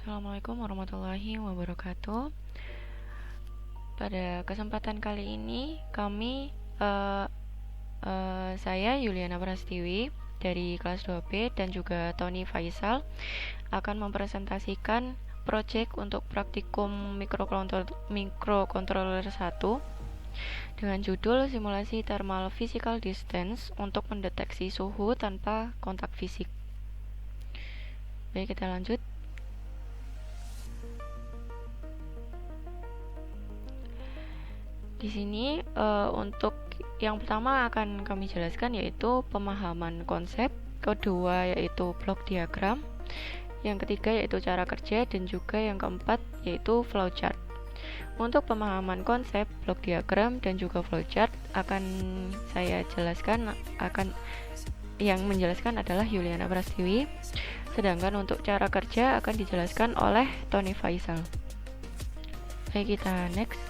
Assalamualaikum warahmatullahi wabarakatuh. Pada kesempatan kali ini saya Yuliana Prastiwi dari kelas 2B dan juga Tony Faisal akan mempresentasikan proyek untuk praktikum mikrokontroller 1 dengan judul simulasi thermal physical distance untuk mendeteksi suhu tanpa kontak fisik. Baik, kita lanjut. Di sini untuk yang pertama akan kami jelaskan yaitu pemahaman konsep, kedua yaitu blok diagram, yang ketiga yaitu cara kerja, dan juga yang keempat yaitu flowchart. Untuk pemahaman konsep, blok diagram, dan juga flowchart akan saya jelaskan, yang menjelaskan adalah Yuliana Prastiwi, sedangkan untuk cara kerja akan dijelaskan oleh Tony Faisal. Baik, kita next.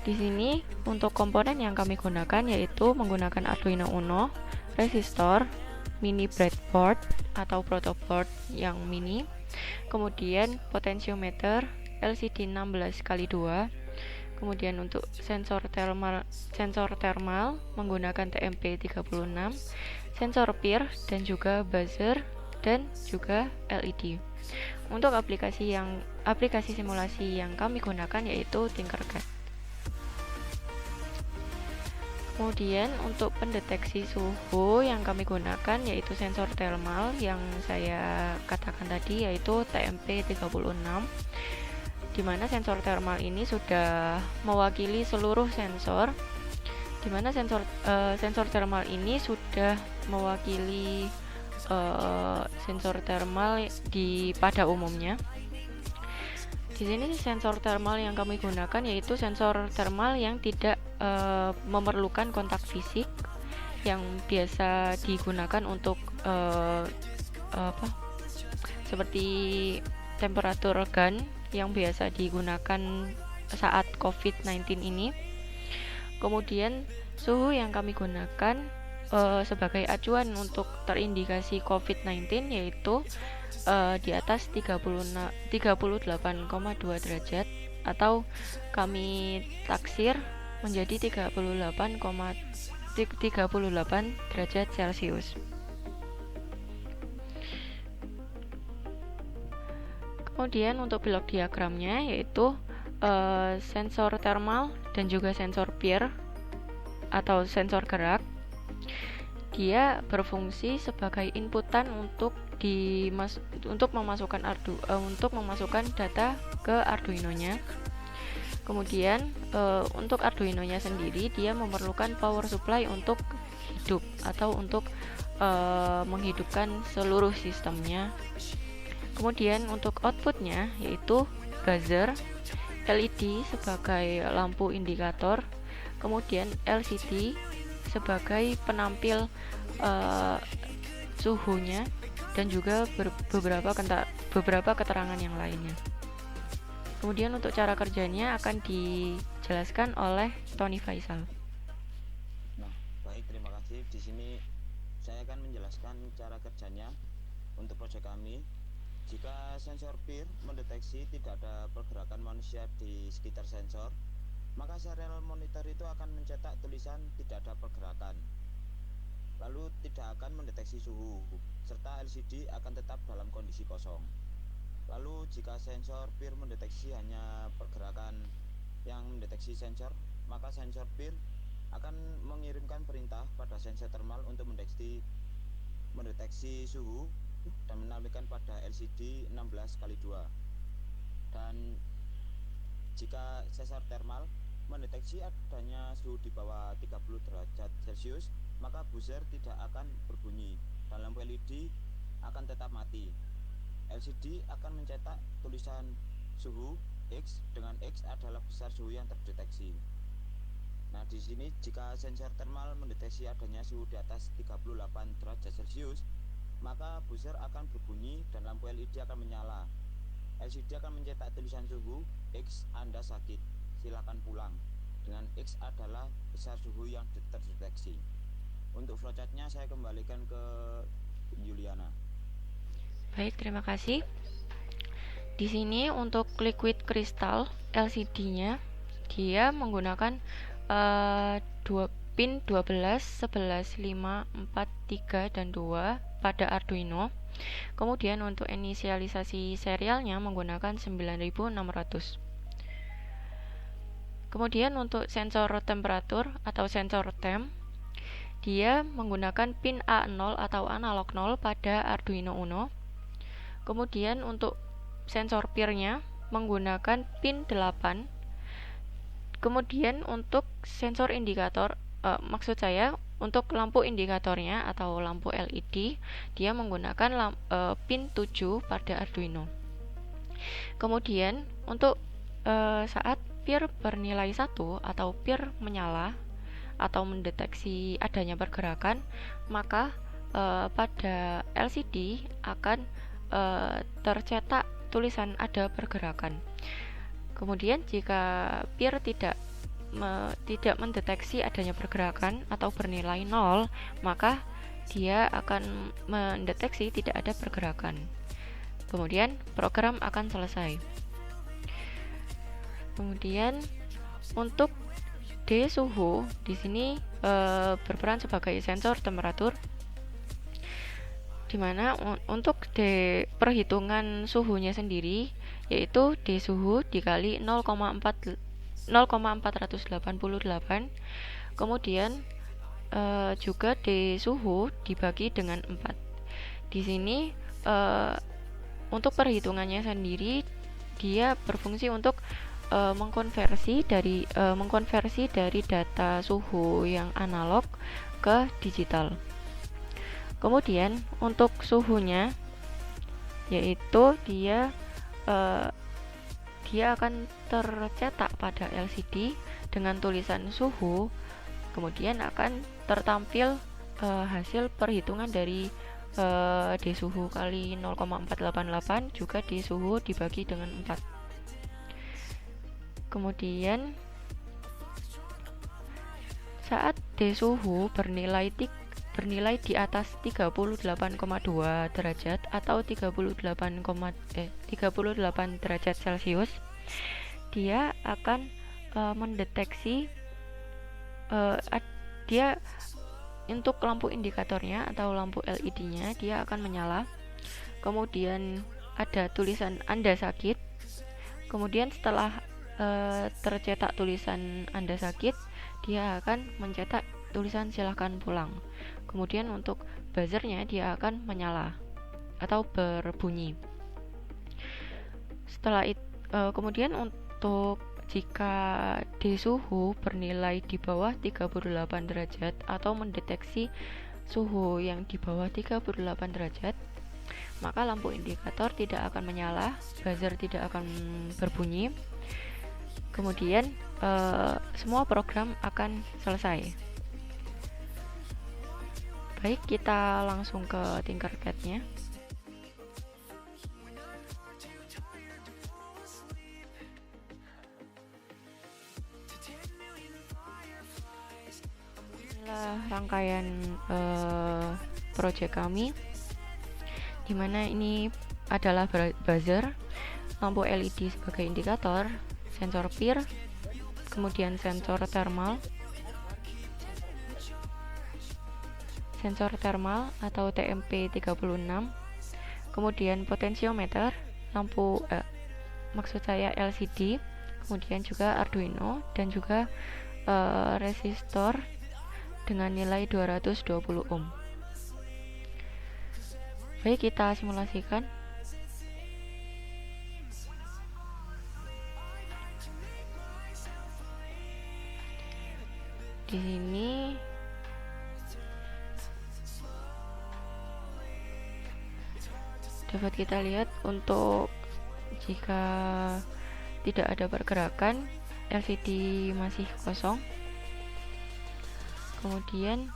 Di sini untuk komponen yang kami gunakan yaitu menggunakan Arduino Uno, resistor, mini breadboard atau protoboard yang mini, kemudian potentiometer LCD 16x2, kemudian untuk sensor thermal menggunakan TMP36, sensor PIR, dan juga buzzer dan juga LED. Untuk aplikasi simulasi yang kami gunakan yaitu Tinkercad. Kemudian untuk pendeteksi suhu yang kami gunakan yaitu sensor thermal yang saya katakan tadi yaitu TMP36, di mana sensor thermal ini sudah mewakili seluruh sensor, di mana sensor thermal ini sudah mewakili sensor thermal pada umumnya. Di sini sensor thermal yang kami gunakan yaitu sensor thermal yang tidak memerlukan kontak fisik, yang biasa digunakan untuk seperti temperatur gun yang biasa digunakan saat COVID-19 ini. Kemudian suhu yang kami gunakan sebagai acuan untuk terindikasi COVID-19 yaitu di atas 38,2 derajat atau kami taksir menjadi 38 derajat Celcius. Kemudian untuk blok diagramnya yaitu sensor thermal dan juga sensor PIR atau sensor gerak. Dia berfungsi sebagai inputan untuk memasukkan data ke Arduino-nya. Kemudian untuk Arduino-nya sendiri dia memerlukan power supply untuk hidup atau untuk menghidupkan seluruh sistemnya. Kemudian untuk outputnya yaitu buzzer, LED sebagai lampu indikator, kemudian LCD sebagai penampil suhunya, dan juga beberapa keterangan yang lainnya. Kemudian untuk cara kerjanya akan dijelaskan oleh Tony Faisal. Nah, baik, terima kasih. Di sini saya akan menjelaskan cara kerjanya untuk proyek kami. Jika sensor PIR mendeteksi tidak ada pergerakan manusia di sekitar sensor, maka serial monitor itu akan mencetak tulisan tidak ada pergerakan. Lalu tidak akan mendeteksi suhu, serta LCD akan tetap dalam kondisi kosong. Lalu jika sensor PIR mendeteksi hanya pergerakan yang mendeteksi sensor, maka sensor PIR akan mengirimkan perintah pada sensor thermal untuk mendeteksi suhu dan menampilkan pada LCD 16x2. Dan jika sensor thermal mendeteksi adanya suhu di bawah 30 derajat Celcius, maka buzzer tidak akan berbunyi dan lampu LED akan tetap mati. LCD akan mencetak tulisan suhu X, dengan X adalah besar suhu yang terdeteksi. Nah, di sini jika sensor thermal mendeteksi adanya suhu di atas 38 derajat Celcius, maka buzzer akan berbunyi dan lampu LED akan menyala. LCD akan mencetak tulisan suhu X, Anda sakit, silakan pulang, dengan X adalah besar suhu yang terdeteksi. Untuk flowchartnya saya kembalikan ke Yuliana. Baik, terima kasih. Di sini untuk liquid crystal LCD-nya dia menggunakan pin 12, 11, 5, 4, 3, dan 2 pada Arduino. Kemudian untuk inisialisasi serialnya menggunakan 9600. Kemudian untuk sensor temperatur atau sensor temp, dia menggunakan pin A0 atau analog 0 pada Arduino Uno. Kemudian untuk sensor peer-nya menggunakan pin 8. Kemudian untuk sensor indikator, untuk lampu indikatornya atau lampu LED, dia menggunakan pin 7 pada Arduino. Kemudian untuk saat peer bernilai 1 atau peer menyala atau mendeteksi adanya pergerakan, maka pada LCD akan tercetak tulisan ada pergerakan. Kemudian jika peer tidak mendeteksi adanya pergerakan atau bernilai 0, maka dia akan mendeteksi tidak ada pergerakan. Kemudian program akan selesai. Kemudian untuk D suhu di sini berperan sebagai sensor temperatur, di mana untuk D perhitungan suhunya sendiri yaitu D suhu dikali 0,488, kemudian juga D suhu dibagi dengan 4. Di sini untuk perhitungannya sendiri dia berfungsi untuk mengkonversi dari data suhu yang analog ke digital. Kemudian untuk suhunya yaitu dia akan tercetak pada LCD dengan tulisan suhu, kemudian akan tertampil hasil perhitungan dari D suhu kali 0,488 juga D suhu dibagi dengan 4. Kemudian saat D suhu bernilai di atas 38,2 derajat atau 38 derajat Celcius, dia akan mendeteksi dia untuk lampu indikatornya atau lampu LED-nya dia akan menyala. Kemudian ada tulisan Anda sakit. Kemudian setelah tercetak tulisan Anda sakit, dia akan mencetak tulisan silahkan pulang. Kemudian untuk buzzernya dia akan menyala atau berbunyi. Setelah itu, kemudian untuk jika D suhu bernilai di bawah 38 derajat atau mendeteksi suhu yang di bawah 38 derajat, maka lampu indikator tidak akan menyala, buzzer tidak akan berbunyi. Kemudian semua program akan selesai. Baik, kita langsung ke Tinkercad-nya. Inilah rangkaian project kami, dimana ini adalah buzzer, lampu LED sebagai indikator, sensor peer, kemudian sensor thermal atau TMP36, kemudian potensiometer, lampu LCD, kemudian juga Arduino dan juga resistor dengan nilai 220 ohm. Baik, kita simulasikan. Di sini dapat kita lihat untuk jika tidak ada pergerakan, LCD masih kosong. Kemudian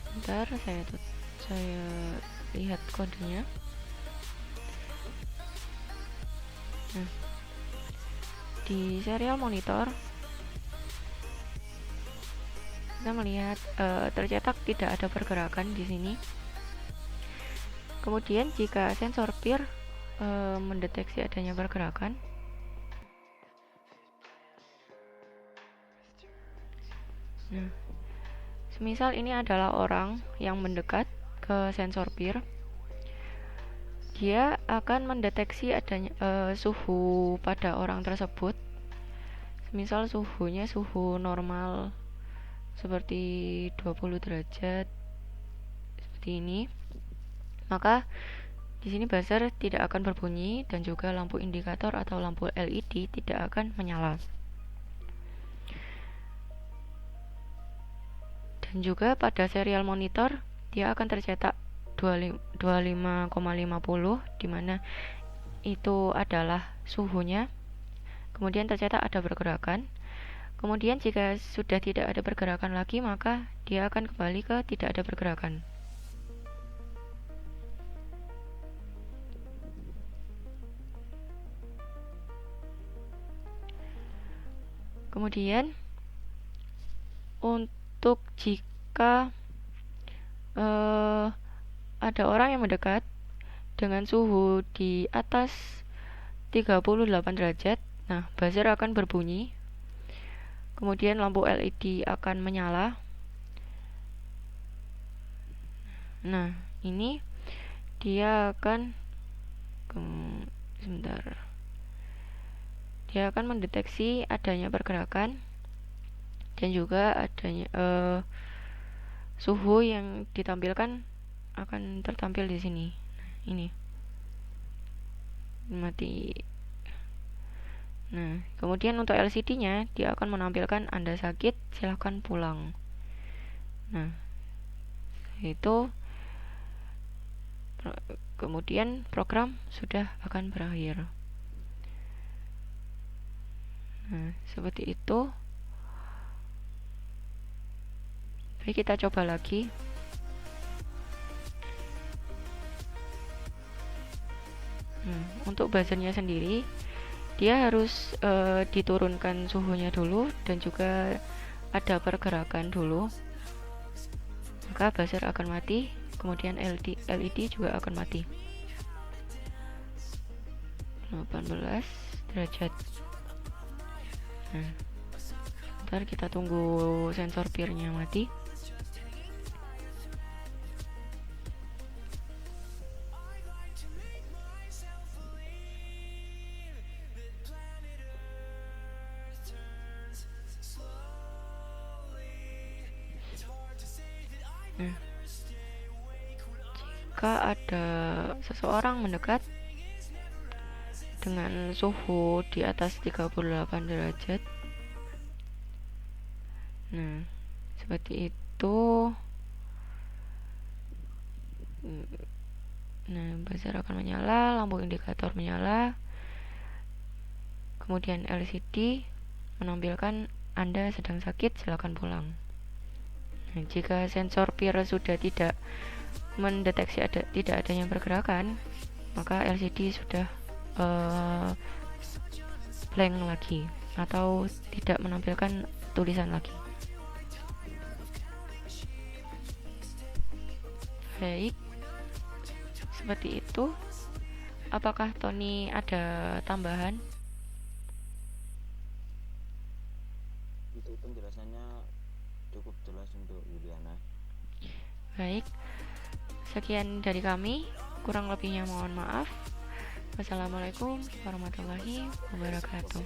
sebentar, saya lihat kodenya. Nah, di serial monitor kita melihat tercetak tidak ada pergerakan di sini. Kemudian jika sensor peer mendeteksi adanya pergerakan. Nah, semisal ini adalah orang yang mendekat ke sensor PIR, dia akan mendeteksi adanya suhu pada orang tersebut. Misal suhunya suhu normal seperti 20 derajat seperti ini, maka di sini buzzer tidak akan berbunyi dan juga lampu indikator atau lampu LED tidak akan menyala. Dan juga pada serial monitor dia akan tercetak 25,50 di mana itu adalah suhunya. Kemudian tercetak ada pergerakan. Kemudian jika sudah tidak ada pergerakan lagi, maka dia akan kembali ke tidak ada pergerakan. Kemudian untuk jika ada orang yang mendekat dengan suhu di atas 38 derajat, nah buzzer akan berbunyi. Kemudian lampu LED akan menyala. Nah, ini dia akan Dia akan mendeteksi adanya pergerakan dan juga adanya suhu yang ditampilkan akan tertampil di sini. Nah, ini mati. Nah, kemudian untuk LCD-nya dia akan menampilkan Anda sakit, silahkan pulang. Nah, itu kemudian program sudah akan berakhir. Nah, seperti itu. Baik, kita coba lagi. Untuk buzzernya sendiri, dia harus diturunkan suhunya dulu dan juga ada pergerakan dulu, maka buzzer akan mati. Kemudian LED juga akan mati. 18 derajat. Nah, ntar kita tunggu sensor PIR-nya mati. Nah, jika ada seseorang mendekat dengan suhu di atas 38 derajat, nah seperti itu. Nah, buzzer akan menyala, lampu indikator menyala, kemudian LCD menampilkan Anda sedang sakit, silakan pulang. Nah, jika sensor PIR sudah tidak mendeteksi tidak adanya pergerakan, maka LCD sudah blank lagi atau tidak menampilkan tulisan lagi. Baik, seperti itu. Apakah Tony ada tambahan? Itu penjelasannya cukup jelas untuk Yuliana. Baik, sekian dari kami, kurang lebihnya mohon maaf. Wassalamualaikum warahmatullahi wabarakatuh.